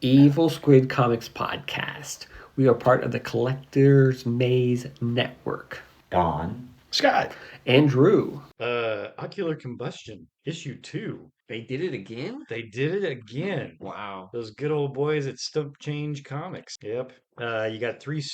Evil Squid Comics Podcast. We are part of the Collector's Maze Network. Don. Scott. Andrew. Ocular Combustion, issue 2. They did it again? They did it again. Wow. Those good old boys at Stump Change Comics. Yep. You got three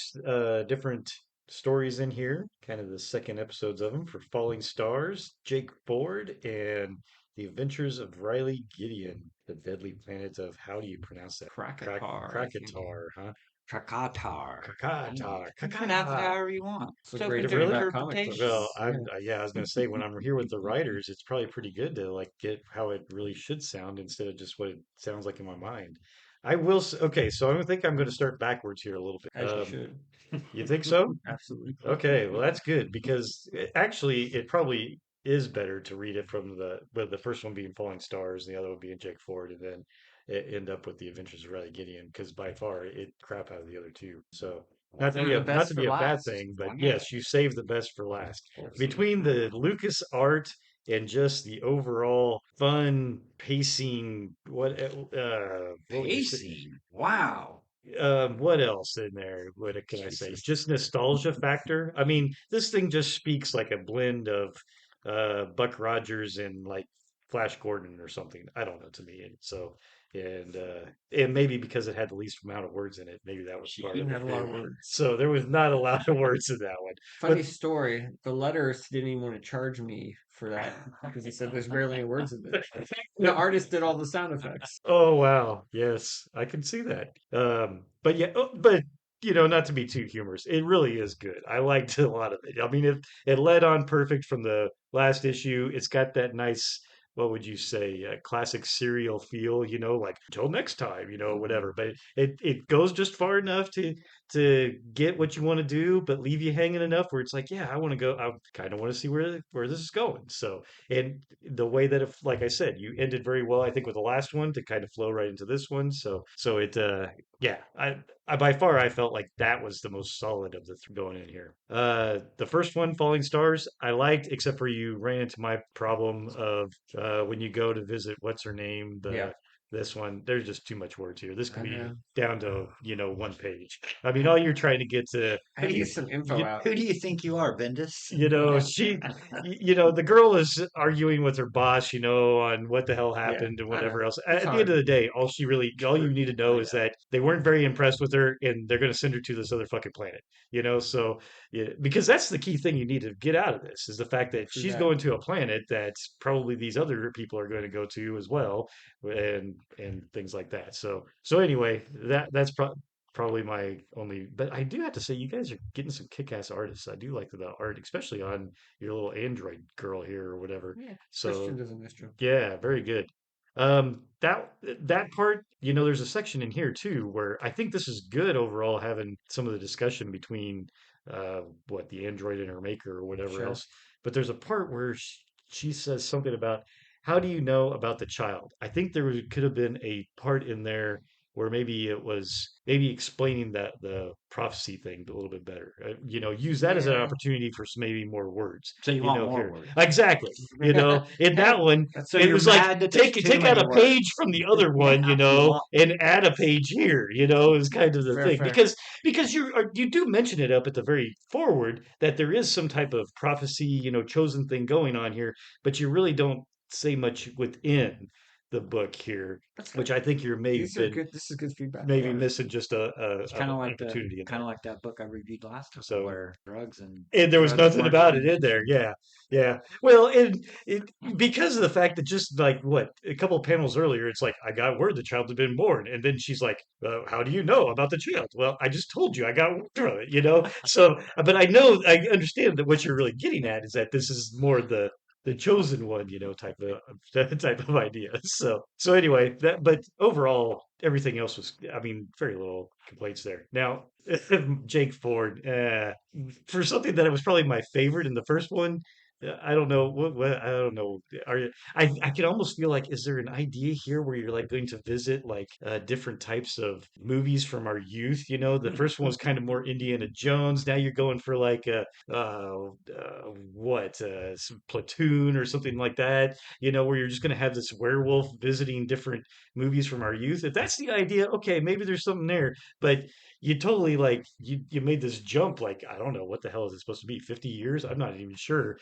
different stories in here, kind of the second episodes of them for Falling Stars, Jake Ford, and The Adventures of Riley Gideon, the deadly planet of, how do you pronounce that? Krakatar, huh? Trakatar. Kakatar. You can pronounce it however you want. It's a It's great open to thing about comic interpretation. Well, books. I was going to say when I'm here with the writers, it's probably pretty good to like get how it really should sound instead of just what it sounds like in my mind. Okay, so I think I'm going to start backwards here a little bit. As you should. You think so? Absolutely. Okay, well that's good because actually it probably is better to read it from the first one being Falling Stars, and the other one being Jake Ford, and then end up with the Adventures of Riley Gideon because by far it crap out of the other two. So The not best to for be a bad last. thing, but Why not? yes, you saved the best for last. Between the Lucas art and just the overall fun pacing, what would you say? Pacing. Wow. What else in there? What can I say? Jesus. Just nostalgia factor. I mean, this thing just speaks like a blend of Buck Rogers and like Flash Gordon or something. I don't know to me. And so and maybe because it had the least amount of words in it, maybe that was She part didn't of have a it. lot of words. So there was not a lot of words in that one. Funny story. The letters didn't even want to charge me for that because he said there's barely any words in it. The artist did all the sound effects. Oh wow, yes, I can see that. But yeah, but not to be too humorous, it really is good. I liked a lot of it. I mean, it led on perfect from the last issue. It's got that nice, what would you say, classic serial feel. Like until next time, whatever. But it goes just far enough to get what you want to do, but leave you hanging enough where it's like, yeah, I want to go. I kind of want to see where this is going. So and the way that it, like I said, you ended very well, I think, with the last one to kind of flow right into this one. So it, yeah, I by far I felt like that was the most solid of the going in here. The first one, Falling Stars, I liked, except for you ran into my problem of when you go to visit what's her name, Yeah. this one, there's just too much words here. This I could be know. down to one page. I mean, all you're trying to get to, I need some info out. Who do you think you are, Bendis? the girl is arguing with her boss, on what the hell Yeah, happened and I know. whatever else. It's At the end hard. of the day, all you need to know I is know. that they weren't very impressed with her, and they're going to send her to this other fucking planet. So yeah, because that's the key thing you need to get out of this is the fact that True she's that. going to a planet that probably these other people are going to go to as well, and things like that. So anyway, probably my only, but I do have to say, you guys are getting some kick-ass artists. I do like the art, especially on your little android girl here or whatever. Yeah. So Christian does a nice job. yeah, very good. That part, there's a section in here too where I think this is good overall, having some of the discussion between what the android and her maker or whatever Sure. else. But there's a part where she says something about how do you know about the child? I think could have been a part in there where maybe it was maybe explaining that the prophecy thing a little bit better. Use that as an Yeah. opportunity for maybe more words. So you want more Here words. exactly. In that one, So it you're was like mad that there's too take out many a words. page from the other one, You want and add a page here. Is kind of the Fair, thing fair. because you do mention it up at the very forward that there is some type of prophecy, chosen thing going on here, but you really don't say much within the book here, That's fair. which I think you may have These are been good. This is good feedback. maybe Yeah. missing just It's kind of an like opportunity in there. that book I reviewed last time, So where drugs and and there was drugs nothing weren't about it even in there. mentioned. Yeah, yeah. Well, and because of the fact that just like what a couple of panels earlier, it's like I got word the child had been born, and then she's like, "How do you know about the child?" Well, I just told you I got word from it. So, but I understand that what you're really getting at is that this is more the chosen one, type of type of idea. So anyway, but overall, everything else was, I mean, very little complaints there. Now, Jake Ford, for something that was probably my favorite in the first one, I don't know what I don't know. Are you, I can almost feel like, is there an idea here where you're like going to visit like different types of movies from our youth? You know, the first one was kind of more Indiana Jones. Now you're going for like some Platoon or something like that. You know, where you're just going to have this werewolf visiting different movies from our youth. If that's the idea, okay, maybe there's something there. But you totally like you made this jump. Like, I don't know what the hell is it supposed to be, 50 years? I'm not even sure,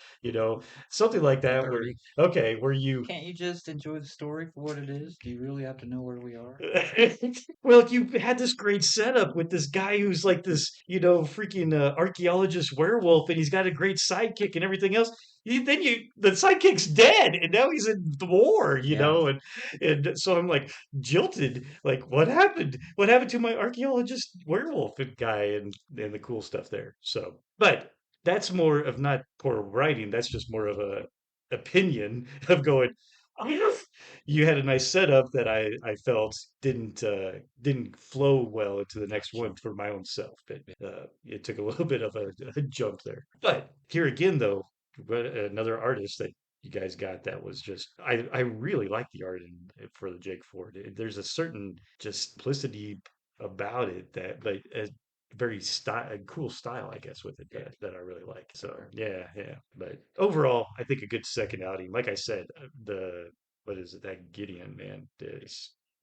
something like that where 30. okay, where you Can't you just enjoy the story for what it is? Do you really have to know where we are? well, you had this great setup with this guy who's like this, freaking archaeologist werewolf, and he's got a great sidekick and everything else. The sidekick's dead, and now he's in the war, Yeah. and so I'm like jilted. Like, what happened? What happened to my archaeologist werewolf guy and the cool stuff there? So, but that's more of not poor writing. That's just more of a opinion of going. You had a nice setup that I felt didn't flow well into the next one for my own self. It took a little bit of a jump there. But here again, though, another artist that you guys got that was just I really like the art for the Jake Ford. There's a certain just simplicity about it that like very a cool style, I guess, with it that I really like. So yeah. But overall, I think a good second outing. Like I said, the what is it? That Gideon man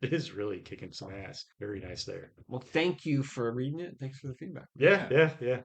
is really kicking some ass. Very nice there. Well, thank you for reading it. Thanks for the feedback. Yeah.